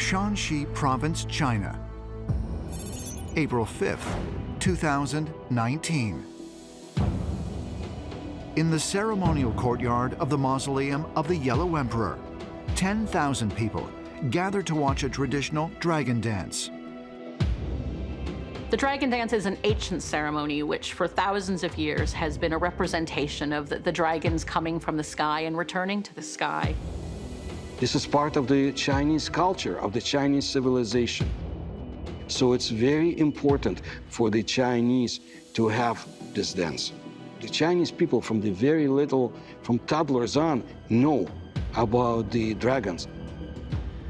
Shanxi Province, China. April 5th, 2019. In the ceremonial courtyard of the mausoleum of the Yellow Emperor, 10,000 people gather to watch a traditional dragon dance. The dragon dance is an ancient ceremony which for thousands of years has been a representation of the dragons coming from the sky and returning to the sky. This is part of the Chinese culture, of the Chinese civilization. So it's very important for the Chinese to have this dance. The Chinese people from the very little, from toddlers on, know about the dragons.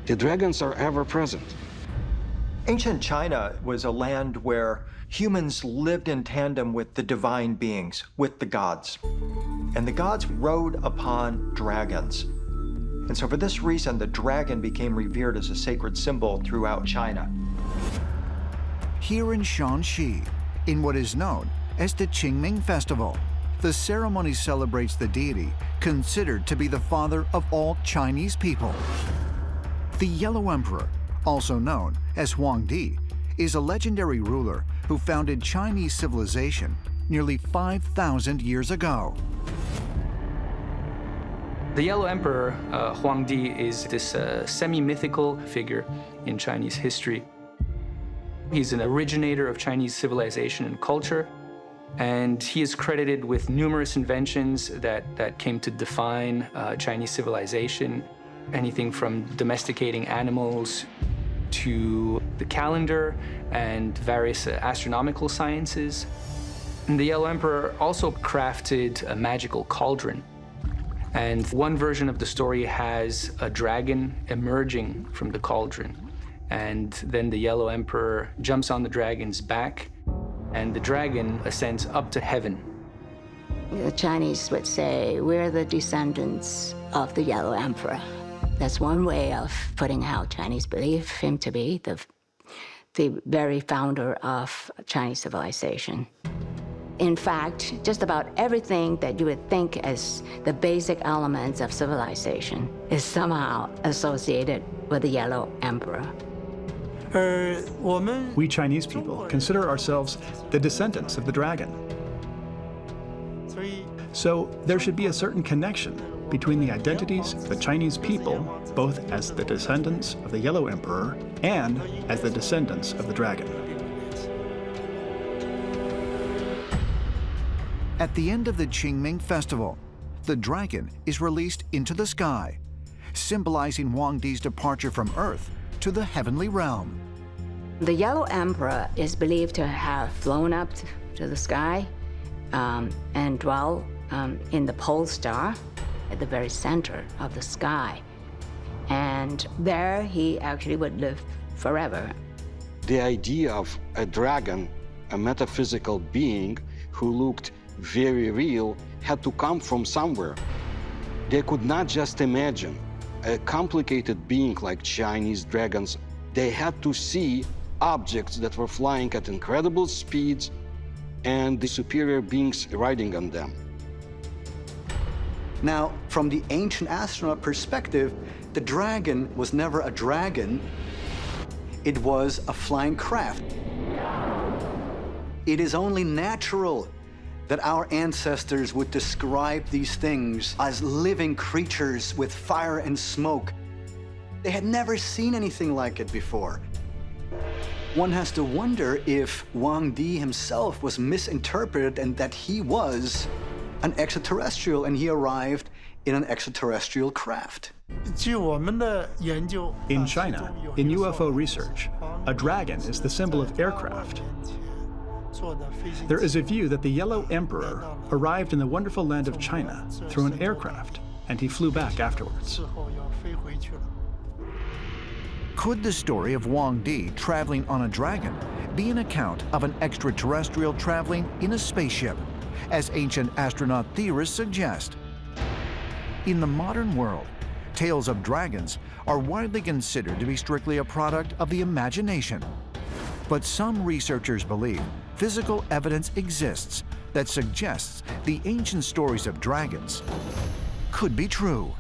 The dragons are ever present. Ancient China was a land where humans lived in tandem with the divine beings, with the gods. And the gods rode upon dragons. And so for this reason, the dragon became revered as a sacred symbol throughout China. Here in Shanxi, in what is known as the Qingming Festival, the ceremony celebrates the deity considered to be the father of all Chinese people. The Yellow Emperor, also known as Huangdi, is a legendary ruler who founded Chinese civilization nearly 5,000 years ago. The Yellow Emperor, Huangdi, is this semi-mythical figure in Chinese history. He's an originator of Chinese civilization and culture, and he is credited with numerous inventions that came to define Chinese civilization. Anything from domesticating animals to the calendar and various astronomical sciences. And the Yellow Emperor also crafted a magical cauldron. And one version of the story has a dragon emerging from the cauldron. And then the Yellow Emperor jumps on the dragon's back, and the dragon ascends up to heaven. The Chinese would say, we're the descendants of the Yellow Emperor. That's one way of putting how Chinese believe him to be, the very founder of Chinese civilization. In fact, just about everything that you would think as the basic elements of civilization is somehow associated with the Yellow Emperor. We Chinese people consider ourselves the descendants of the dragon. So there should be a certain connection between the identities of the Chinese people, both as the descendants of the Yellow Emperor and as the descendants of the dragon. At the end of the Qingming Festival, the dragon is released into the sky, symbolizing Huangdi's departure from Earth to the heavenly realm. The Yellow Emperor is believed to have flown up to the sky and dwell in the pole star at the very center of the sky. And there he actually would live forever. The idea of a dragon, a metaphysical being who looked very real, had to come from somewhere. They could not just imagine a complicated being like Chinese dragons. They had to see objects that were flying at incredible speeds and the superior beings riding on them. Now, from the ancient astronaut perspective, the dragon was never a dragon. It was a flying craft. It is only natural that our ancestors would describe these things as living creatures with fire and smoke. They had never seen anything like it before. One has to wonder if Huangdi himself was misinterpreted and that he was an extraterrestrial and he arrived in an extraterrestrial craft. In China, in UFO research, a dragon is the symbol of aircraft. There is a view that the Yellow Emperor arrived in the wonderful land of China through an aircraft, and he flew back afterwards. Could the story of Huangdi traveling on a dragon be an account of an extraterrestrial traveling in a spaceship, as ancient astronaut theorists suggest? In the modern world, tales of dragons are widely considered to be strictly a product of the imagination. But some researchers believe physical evidence exists that suggests the ancient stories of dragons could be true.